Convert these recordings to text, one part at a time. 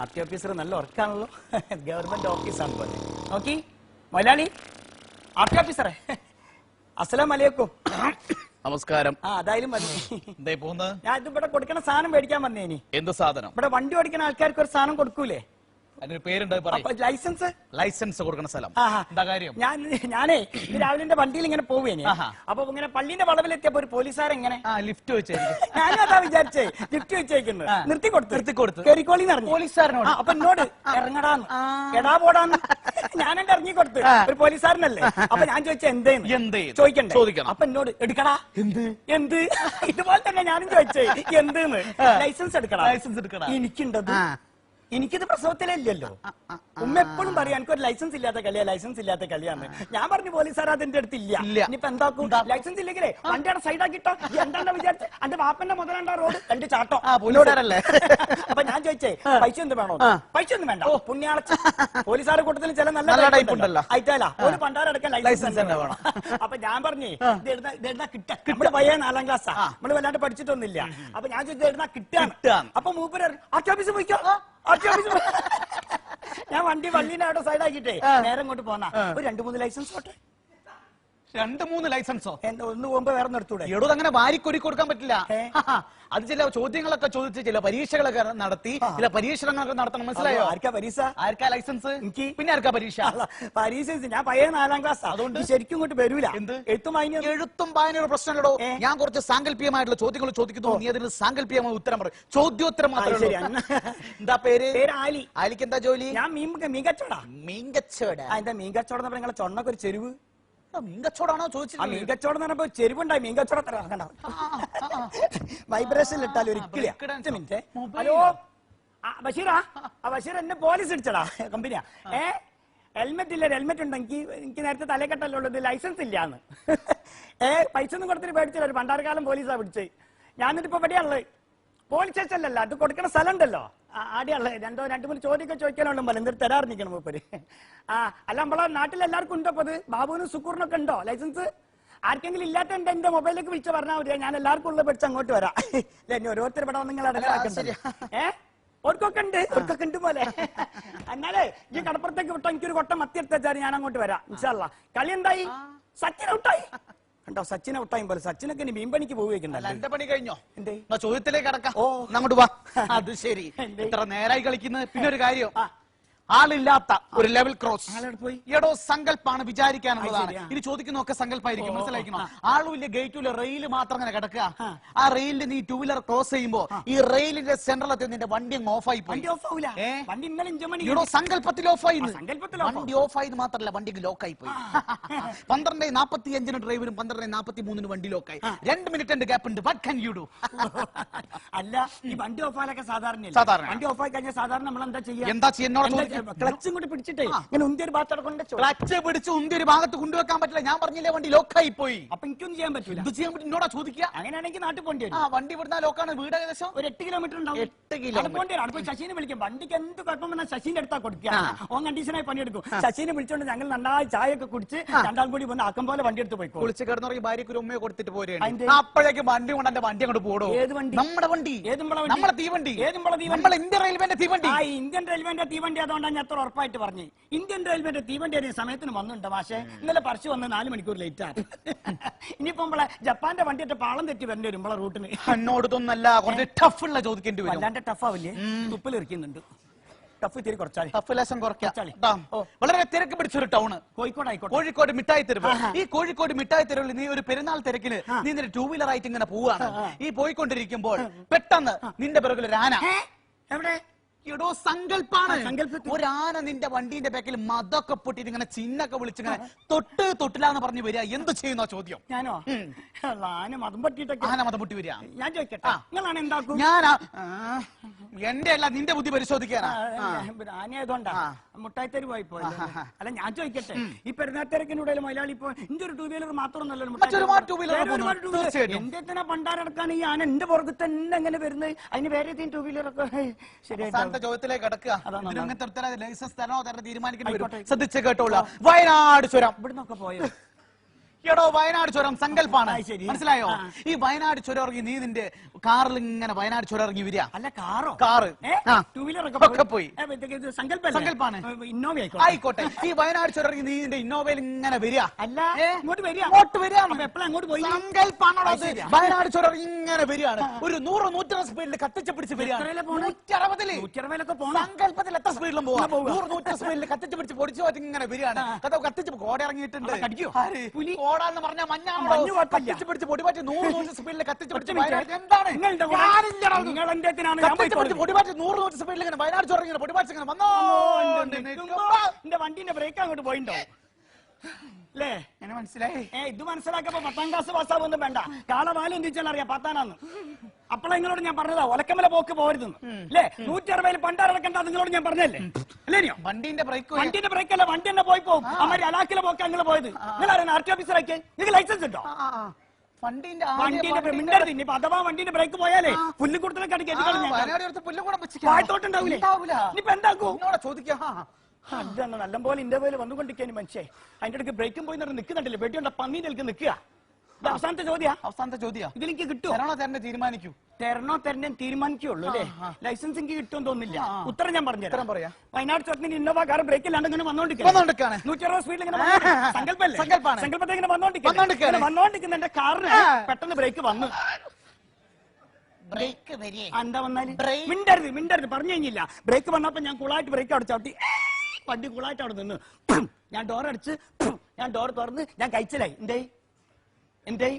RT officer നല്ല ഉറക്കാണല്ലോ. Government ഓഫീസാണ് പോലെ. നോക്കി മൊലാളി ആർടി ഓഫീസറെ, അസ്സലാം വലൈക്കും. നമസ്കാരം. അതായാലും മതി. ഞാൻ ഇത് ഇവിടെ കൊടുക്കണ സാധനം മേടിക്കാൻ വന്നേനി. എന്ത് സാധനം? ഇവിടെ വണ്ടി ഓടിക്കുന്ന ആൾക്കാർക്ക് ഒരു സാധനം കൊടുക്കൂലേ? അതിന് പേരുണ്ട്. ലൈസൻസ്. ലൈസൻസ് കൊടുക്കുന്ന സ്ഥലം. എന്താ കാര്യം? ഞാനേ വണ്ടിയിൽ വണ്ടിയിൽ ഇങ്ങനെ പോവേനെ. അപ്പൊ ഇങ്ങനെ പള്ളിന്റെ വളവിലെത്തിയപ്പോ ഒരു പോലീസുകാരൻ ഇങ്ങനെ ലിഫ്റ്റ് വെച്ചായിരിക്കും. ഞാനതാ വിചാരിച്ചേ, ലിഫ്റ്റ് വെച്ചേക്കുന്നത്. നിർത്തി കൊടുത്തു കയറിക്കോളിന്ന് പറഞ്ഞു പോലീസുകാരനോട്. അപ്പൊ എന്നോട് ഇറങ്ങടാന്ന്, എടാ പോടാന്ന് ഞാനെന്റെ ഇറങ്ങി കൊടുത്തു. ഒരു പോലീസുകാരനല്ലേ. അപ്പൊ ഞാൻ ചോദിച്ച എന്തേന്ന് ചോദിക്കണം. അപ്പൊ എന്നോട് എടുക്കടാ. എന്ത് ഇതുപോലെ തന്നെ ഞാനും ചോദിച്ചേ എന്തെന്ന്. ലൈസൻസ് എടുക്കടാ. എനിക്കുണ്ടത്. എനിക്കിത് പ്രസവത്തിലില്ലല്ലോ. ഉമ്മ എപ്പോഴും പറയാം എനിക്കൊരു ലൈസൻസ് ഇല്ലാത്ത കളിയാണ്. ഞാൻ പറഞ്ഞു പോലീസുകാർ അതിന്റെ അടുത്തില്ല. ഇനിയിപ്പോ എന്താക്കും? ലൈസൻസ് ഇല്ലെങ്കിലേ വണ്ടിയുടെ സൈഡാക്കിട്ടോ. എന്താ വിചാരിച്ച എന്റെ വാപ്പന്റെ മുതലാണ്ട റോഡ് രണ്ട് ചാട്ടോ പോലീസുകാരല്ലേ. അപ്പൊ ഞാൻ ചോദിച്ചേ പൈസ എന്ത് വേണോ? പൈസ ഒന്നും വേണ്ട. പുണ്യാളച്ച പോലീസുകാരുടെ കൂട്ടത്തിൽ ചില നല്ല ആയിട്ടല്ല ഒരു പണ്ടാരടക്കാൻ ലൈസൻസ് വേണം. അപ്പൊ ഞാൻ പറഞ്ഞേ ഇതെഴുതാ കിട്ടാ. നമ്മള് പയ്യ 4ാം ക്ലാസ്സാ. നമ്മള് വല്ലാണ്ട് പഠിച്ചിട്ടൊന്നുമില്ല. അപ്പൊ ഞാൻ ചോദിച്ചത് എഴുതാ കിട്ടാണ്. അപ്പൊ മൂപ്പര് ആർടി ഓഫീസിൽ പോയിക്കോ. ഞാൻ വണ്ടി വള്ളീന്റെ അവിടെ സൈഡാക്കിട്ടേ നേരെ ഇങ്ങോട്ട് പോന്നാ ഒരു 2-3 ലൈസൻസ് പോട്ടെ. 2-3 ലൈസൻസോ? ഒന്ന് പോകുമ്പോ വേറെ നിർത്തൂടെ? എടോ അങ്ങനെ വാരിക്കൊടി കൊടുക്കാൻ പറ്റില്ല. അത് ചില ചോദ്യങ്ങളൊക്കെ ചോദിച്ച് ചില പരീക്ഷകളൊക്കെ നടത്തി ചില പരീക്ഷണങ്ങളൊക്കെ നടത്തണം. മനസ്സിലായോ? ആർക്കാ പരീക്ഷ? ആർക്കാ ലൈസൻസ്? എനിക്ക്. പിന്നെ ആർക്കാ പരീക്ഷ? പരീക്ഷ ഞാൻ പയ്യ 4ാം ക്ലാസ്. അതുകൊണ്ട് ശരിക്കും ഇങ്ങോട്ട് വരൂല. എന്ത് എഴുത്തും വായനയുടെ പ്രശ്നങ്ങളോ? ഞാൻ കുറച്ച് സാങ്കല്പികമായിട്ടുള്ള ചോദ്യങ്ങൾ ചോദിക്കുന്നു, നീ അതിന് സാങ്കല്പികമായ ഉത്തരം പറയും. ചോദ്യോത്തരം മാത്രമേ. എന്താ പേര്? ആലി. ആലിക്ക് എന്താ ജോലി? ഞാൻ മീൻകച്ചവട. എന്താ മീൻകച്ചവടം എന്ന് പറഞ്ഞ ചൊണ്ണൊക്കെ ഒരു ചെരുവ്. മീൻകച്ചവടാണോ ചോദിച്ചത്? മീൻകച്ചവടം എന്ന് പറഞ്ഞപ്പോ ചെരുവുണ്ടായി. മീൻകച്ചവടം വൈബ്രേഷൻ ഇട്ടാൽ ഒരിക്കലും. ഹലോ ബഷീറാ? ബഷീർ എന്നെ പോലീസ് ഇടിച്ചടാ കമ്പനിയാ. ഹെൽമെറ്റ് ഇല്ല. ഹെൽമെറ്റ് ഉണ്ടെങ്കിൽ എനിക്ക് നേരത്തെ തലക്കെട്ടല്ലോ ഉള്ളത്. ലൈസൻസ് ഇല്ലാന്ന്. പൈസ ഒന്നും കൊടുത്തിട്ട് പേടിച്ചില്ല. ഒരു പണ്ടാരക്കാലം പോലീസാ പിടിച്ചത്. ഞാൻ എന്നിട്ടിപ്പോ എവിടെയാണുള്ളത്? പോലീസ് സ്റ്റേഷനല്ല, അത് കൊടുക്കുന്ന സ്ഥലം ഉണ്ടല്ലോ. ആടെയുള്ള 2-3 ചോദ്യമൊക്കെ ചോദിക്കാനുള്ള പോലെ എന്തൊരു തരാറിരിക്കണം മൂപ്പര്. അല്ല നമ്മളെ നാട്ടിലെല്ലാവർക്കും ഉണ്ടോ? അത് ബാബുവിനും സുക്കൂറിനൊക്കെ ഉണ്ടോ ലൈസൻസ്? ആർക്കെങ്കിലും ഇല്ലാത്തണ്ട് എന്റെ മൊബൈലിലേക്ക് വിളിച്ച് പറഞ്ഞാൽ മതി. ഞാൻ എല്ലാവർക്കും ഉള്ള പഠിച്ച് അങ്ങോട്ട് വരാം. ഇനി ഓരോരുത്തർ ഇവിടെ നിങ്ങൾ അടങ്ങാക്കണ്ടേ? ഓർക്കൊക്കെ ഉണ്ട് പോലെ. എന്നാലേ ഈ കടപ്പുറത്തേക്ക് വിട്ടോ എനിക്കൊരു കൊട്ടം മത്തി എടുത്താൽ ഞാൻ അങ്ങോട്ട് വരാം. ഇൻഷാ അല്ലാ. കളി എന്തായി? സച്ചിൻ ഔട്ടായി. കണ്ടോ? സച്ചിൻ ഔട്ടായും പോലെ. സച്ചിനൊക്കെ ഇനി മീൻപണിക്ക് പോവുകയുണ്ടല്ലോ. എന്റെ പണി കഴിഞ്ഞോ? ചോദ്യത്തിലേക്ക് കടക്കാം. അങ്ങോട്ട് വാ. അത് ശരി. ഇത്ര നേരായി കളിക്കുന്നത്. പിന്നെ ഒരു കാര്യം, ആളില്ലാത്ത ഒരു ലെവൽ ക്രോസ്. എടോ സങ്കല്പാണ്, വിചാരിക്കാനുള്ളതാണ്. ഇനി ചോദിക്കുന്നൊക്കെ സങ്കല്പായിരിക്കും. മനസ്സിലാക്കണം. ആളുമില്ല, ഗേറ്റുമില്ല, റെയിൽ മാത്രം അങ്ങനെ കിടക്കുക. ആ റെയിലിൽ നീ 2 വീലർ ക്രോസ് ചെയ്യുമ്പോ ഈ റെയിലിന്റെ സെന്ററിലെത്തി നിന്റെ വണ്ടി അങ്ങ് ഓഫായി പോയി. എടോ സങ്കല്പത്തിൽ ഓഫായി. വണ്ടി ഓഫായത് മാത്രമല്ല, വണ്ടിക്ക് ലോക്കായി പോയി. 12:45 ഡ്രൈവറും 12:43 വണ്ടി ലോക്കായി. 2 മിനിറ്റ് ഗ്യാപ്പ് ഉണ്ട്. What can you do? അല്ല, ഈ വണ്ടി ഓഫാലൊക്കെ സാധാരണ വണ്ടി ഓഫായി കഴിഞ്ഞാൽ സാധാരണ നമ്മൾ എന്താ ചെയ്യുക? എന്താ ചെയ്യുന്നോട് ക്ലച്ചും കൂടി പിടിച്ചിട്ടേ ഇങ്ങനെ ഉന്തിയൊരു ഭാഗത്ത് ക്ലച്ച് പിടിച്ച് ഉന്തിയൊരു ഭാഗത്ത് കൊണ്ടുവെക്കാൻ പറ്റില്ല. ഞാൻ പറഞ്ഞില്ലേ വണ്ടി ലോക്കായി പോയി. അപ്പൊ എനിക്കൊന്നും ചെയ്യാൻ പറ്റില്ല. ഇത് ചെയ്യാൻ പറ്റും. എന്നോടാ ചോദിക്കുക. അങ്ങനെയാണെങ്കിൽ നാട്ടിൽ പോണ്ടി വരും. വണ്ടി ഇവിടുന്ന് ലോക്കാണ്. വീട് ഏകദേശം ഒരു 8 കിലോമീറ്റർ ഉണ്ടാവും. 8 കിലോമീറ്റർ. അടുപ്പ് ശശിനെ വിളിക്കും. വണ്ടിക്ക് എന്ത് കുഴപ്പം വന്നാൽ ശശിന്റെ അടുത്താ കൊടുക്കുക. ഓൻ കണ്ടീഷനായി പണിയെടുക്കും. ശശിനെ വിളിച്ചോണ്ട് ഞങ്ങൾ നന്നായി ചായ ഒക്കെ കുടിച്ച് രണ്ടാം കൂടി വന്ന് ആക്കം പോലെ വണ്ടി എടുത്ത് പോയി കുളിച്ച് കിടന്നുറങ്ങി ഭാര്യക്ക് ഒരു ഉമ്മയെ കൊടുത്തിട്ട് പോരുകയാണ്. അപ്പോഴേക്ക് വണ്ടി കൊണ്ട് എന്റെ വണ്ടി അങ്ങോട്ട് പോടോ. ഏത് വണ്ടി? നമ്മുടെ വണ്ടി. നമ്മളെ തീവണ്ടി. നമ്മളെ ഇന്ത്യൻ റെയിൽവേന്റെ തീവണ്ടി. ഇന്ത്യൻ റെയിൽവേന്റെ തീവണ്ടി. അതുകൊണ്ടാണ് ഞാൻ എത്ര ഉറപ്പായിട്ട് പറഞ്ഞു. ഇന്ത്യൻ റെയിൽവേന്റെ തീവണ്ടി അറിയ സമയത്തിന് വന്നിട്ടുണ്ട്. പക്ഷേ ഇന്നലെ പറിച്ചു വന്ന് 4 മണിക്കൂർ ലേറ്റ് ആണ്. ഇനിയിപ്പോ നമ്മളെ ജപ്പാന്റെ വണ്ടിയിട്ട് പാളം തെറ്റി വരേണ്ടി വരും നമ്മളെ റൂട്ടിന്. എന്നോട് ഇതൊന്നല്ല, കുറച്ച് ടഫുള്ള ചോദിക്കേണ്ടി വരും. അല്ലാണ്ട് ടഫാവില്ലേ? തുപ്പിലെറിക്കുന്നുണ്ട്. ടഫ് ഇത്തിരി കുറച്ചാൽ ടഫ് ലേശം കുറയ്ക്കാം. വളരെ തിരക്ക് പിടിച്ചൊരു ടൗണ് കോഴിക്കോട് മിഠായി തെരുവ്. ഈ കോഴിക്കോട് മിഠായി തെരുവിൽ നീ ഒരു പെരുന്നാൾ തിരക്കില് നീ നിന്റെ 2 വീലർ ആയിട്ട് ഇങ്ങനെ പോവാണ്. ഈ പോയിക്കൊണ്ടിരിക്കുമ്പോൾ പെട്ടെന്ന് നിന്റെ പിറകിൽ ഒരു ആന. എവിടെ? എടോ സങ്കല്പാണ്. ഒരാന നിന്റെ വണ്ടീന്റെ ബാക്കിൽ മതൊക്കെ പൊട്ടിട്ട് ഇങ്ങനെ ചിന്നൊക്കെ വിളിച്ചിങ്ങനെ തൊട്ടില്ലാന്ന് പറഞ്ഞു വരിക. എന്ത് ചെയ്യുന്ന ചോദ്യം? ഞാനോ? ആന മതം പൊട്ടിട്ടൊക്കെ. ആന മതം പൊട്ടി വരിക. ഞാൻ ചോദിക്കട്ടെ, നിങ്ങളാണ് എന്താക്കും? ഞാനാ എന്റെ അല്ല നിന്റെ ബുദ്ധി പരിശോധിക്കാനാ. ആനയായതുകൊണ്ടാ മുട്ടായിത്തേര് പോയി പോയി. അല്ല ഞാൻ ചോദിക്കട്ടെ, ഈ പെരുന്നാത്തിരക്കിനുള്ളിൽ മലയാളി ഇപ്പൊ എന്റെ ഒരു 2 വീലർ മാത്രമൊന്നുമല്ലോ. എന്റെ തന്നെ പണ്ടാരടക്കാൻ ഈ ആന എന്റെ പുറത്ത് തന്നെ എങ്ങനെ വരുന്നത്? അതിന് വേറെ 2 വീലറൊക്കെ ശരിയായിട്ട് ചോദ്യത്തിലേക്ക് കടക്കുക. ലൈസൻസ് തരണോ തരണോ തീരുമാനിക്കേണ്ടി വരും. ശ്രദ്ധിച്ച് കേട്ടോളൂ. വയനാട് ചുരം ഇവിടുന്നൊക്കെ പോയോ? എടോ വയനാട് ചുരം സങ്കല്പാണ്. ആ, ശരി. മനസ്സിലായോ? ആ. ഈ വയനാട് ചുരം ഇറങ്ങി നീ നിന്റെ കാറിൽ ഇങ്ങനെ വയനാട് ചുരം ഇറങ്ങി വരിക. അല്ല കാറോ കാറ് ആ. ടൂ വീലർ ഒക്കെ പോയി. സങ്കല്പാണ്. ഇന്നോവ ആയിക്കോട്ടെ. ഈ വയനാട് ചുരം ഇറങ്ങി നീ നിന്റെ ഇന്നോവയിൽ ഇങ്ങനെ വരിക. അല്ല ഇങ്ങോട്ട് വരിക. ഇങ്ങോട്ട് വരിക. എപ്പോഴും അങ്ങോട്ട് പോയി. സങ്കല്പാണോ അത്? ശരിയാ. വയനാട് ചുരം ഇങ്ങനെ വരികയാണ്. ഒരു 100-150 സ്പീഡിൽ കത്തിച്ച് പിടിച്ച് വരികയാണ്. എത്രയിലാ പോണെ? 160-ല്. 160-ലൊക്കെ പോണം. സങ്കല്പത്തിൽ എത്ര സ്പീഡിലും പോവാം. പോവുക. 100-150 സ്പീഡിൽ കത്തിച്ച് പിടിച്ച് പൊടിച്ചു ഇങ്ങനെ വരികയാണ്. കത്തിച്ച് കോട ഇറങ്ങിയിട്ടുണ്ട്. അവിടെ കടിക്കോ? പുലി കോടാന്ന് പറഞ്ഞ മഞ്ഞ് മഞ്ഞാണോ? കുഴപ്പമില്ല. കത്തിച്ച് പിടിച്ച് പൊടിമാറ്റി 100-150 സ്പീഡിൽ കത്തിച്ച് പിടിച്ച് ഒറ്റ മിനിറ്റ്. വയനാട് എന്താണ്? നിങ്ങളുടെ കൂടെ- ഞാനില്ലടാ ഇത്. നിങ്ങൾ എന്റെ അടുത്തിനാണ് ഞാൻ കത്തിച്ച് പിടിച്ച് പോയിക്കോളും. പൊടിമാറ്റി 100-150 സ്പീഡിൽ ഇങ്ങനെ വയനാട് ചുരം ഇങ്ങനെ പൊടിമാറ്റി ഇങ്ങനെ വന്നോ എന്റെ വണ്ടിന്റെ ബ്രേക്ക് അങ്ങോട്ട് പോയിണ്ടോ അല്ലേ? എന്നെ മനസ്സിലായി. ഇത് മനസ്സിലാക്കപ്പോ 10ാം ക്ലാസ് പാസ്സാവൊന്നും വേണ്ട. കാളവാലം എന്ത് വെച്ചാൽ അറിയാം പത്താനാന്ന്. അപ്പോഴെ നിങ്ങളോട് ഞാൻ പറഞ്ഞതാ ഒലക്കമല പോക്ക് പോരുതെന്ന് അല്ലേ? 160 പണ്ടാറടക്കണ്ട നിങ്ങളോട് ഞാൻ പറഞ്ഞല്ലേ? അല്ലേയോ? വണ്ടിന്റെ ബ്രേക്ക് വണ്ടിന്റെ ബ്രേക്ക് അല്ല, വണ്ടി തന്നെ പോയി പോകും. അമ്മ അലാക്കിലെ പോക്ക് അങ്ങനെ പോയത്. നിങ്ങൾ അറിയാം ആർ ടി ഓഫീസറൊക്കെ നിങ്ങൾക്ക് ലൈസൻസ് ഉണ്ടോ? വണ്ടിന്റെ മിണ്ടരുത്. ഇനി അഥവാ വണ്ടിന്റെ ബ്രേക്ക് പോയാലേ പുല്ലിക്കൂടത്തിലൊക്കെ വായത്തോട്ടുണ്ടാവൂലേ? ഇനിയിപ്പോ എന്താക്കൂ? ചോദിക്കാം. അതാണ് നല്ലപോലെ ഇന്റർവ്യൂല് വന്നുകൊണ്ടിരിക്കാൻ മനുഷ്യ അതിന്റെ ഇടയ്ക്ക് ബ്രേക്കും പോയി നിൽക്കുന്നുണ്ടല്ലോ. വെട്ടിയുണ്ട പന്നി നിൽക്ക് നിൽക്കുക. ഇത് അവസാനത്തെ ചോദ്യം. ഇതിലേക്ക് കിട്ടുമോ? തീരുമാനിക്കൂ. തരണോ തരണേ തീരുമാനിക്കുള്ളൂ അല്ലേ? ലൈസൻസ് എനിക്ക് കിട്ടുമെന്ന് തോന്നുന്നില്ല. ഉത്തരം ഞാൻ പറഞ്ഞു പറയാം. വയനാട് ചുരത്തിന് ഇന്നോവ കാർ ബ്രേക്കില്ലാണ്ട് ഇങ്ങനെ വന്നോണ്ടിരിക്കുകയാണ്. 160 സ്പീഡിൽ ഇങ്ങനെ സങ്കല്പത്തെ ഇങ്ങനെ വന്നോണ്ടിരിക്കുന്ന എന്റെ കാറിന് പെട്ടെന്ന് ബ്രേക്ക് വന്നു. എന്താ വന്നാല് മിണ്ടരുത് പറഞ്ഞു കഴിഞ്ഞില്ല. ബ്രേക്ക് വന്നപ്പോ ഞാൻ കൂളായിട്ട് ബ്രേക്ക് അവിടെ ചവിട്ടി. വണ്ടി കൂളായിട്ട് അവിടെ നിന്ന് ഞാൻ ഡോർ അടിച്ച് ഞാൻ ഡോർ തുറന്ന് ഞാൻ കഴിച്ചില്ലായി. എന്തേ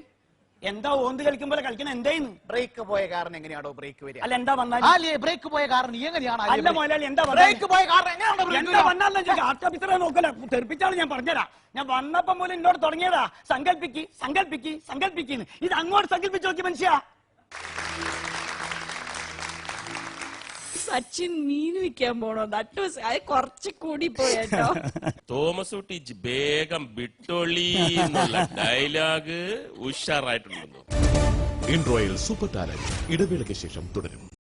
എന്താ ഓന്ത് കളിക്കുമ്പോൾ കളിക്കണം? എന്തേന്ന് ബ്രേക്ക് പോയ കാരണം എങ്ങനെയാണോ ബ്രേക്ക് വരിക? അല്ല എന്താ വന്നാല് ബ്രേക്ക് പോയ കാരണം എങ്ങനെയാണ്? അല്ല മുതലാളി എന്താ ബ്രേക്ക് പോയ കാരണം എന്താ വന്നാലും ആർട്ട് ഓഫീസറെ നോക്കല തെറിപ്പിച്ചാണ് ഞാൻ പറഞ്ഞുതരാം. ഞാൻ വന്നപ്പം പോലും എന്നോട് തുടങ്ങിയതാ സങ്കല്പിക്ക്. ഇത് അങ്ങോട്ട് സങ്കല്പിച്ച് നോക്കി മനുഷ്യ. സച്ചിൻ മീൻ വിൽക്കാൻ പോണോ? അത് കുറച്ച് കൂടി പോയേട്ടോ. തോമസ് കുട്ടി വേഗം വിട്ടൊളി എന്നുള്ള ഡയലോഗ് ഉഷാറായിട്ടുണ്ടല്ലോ. ഇൻട്രോയിൽ സൂപ്പർ ടാലന്റ് ഇടവേളയ്ക്ക് ശേഷം തുടരും.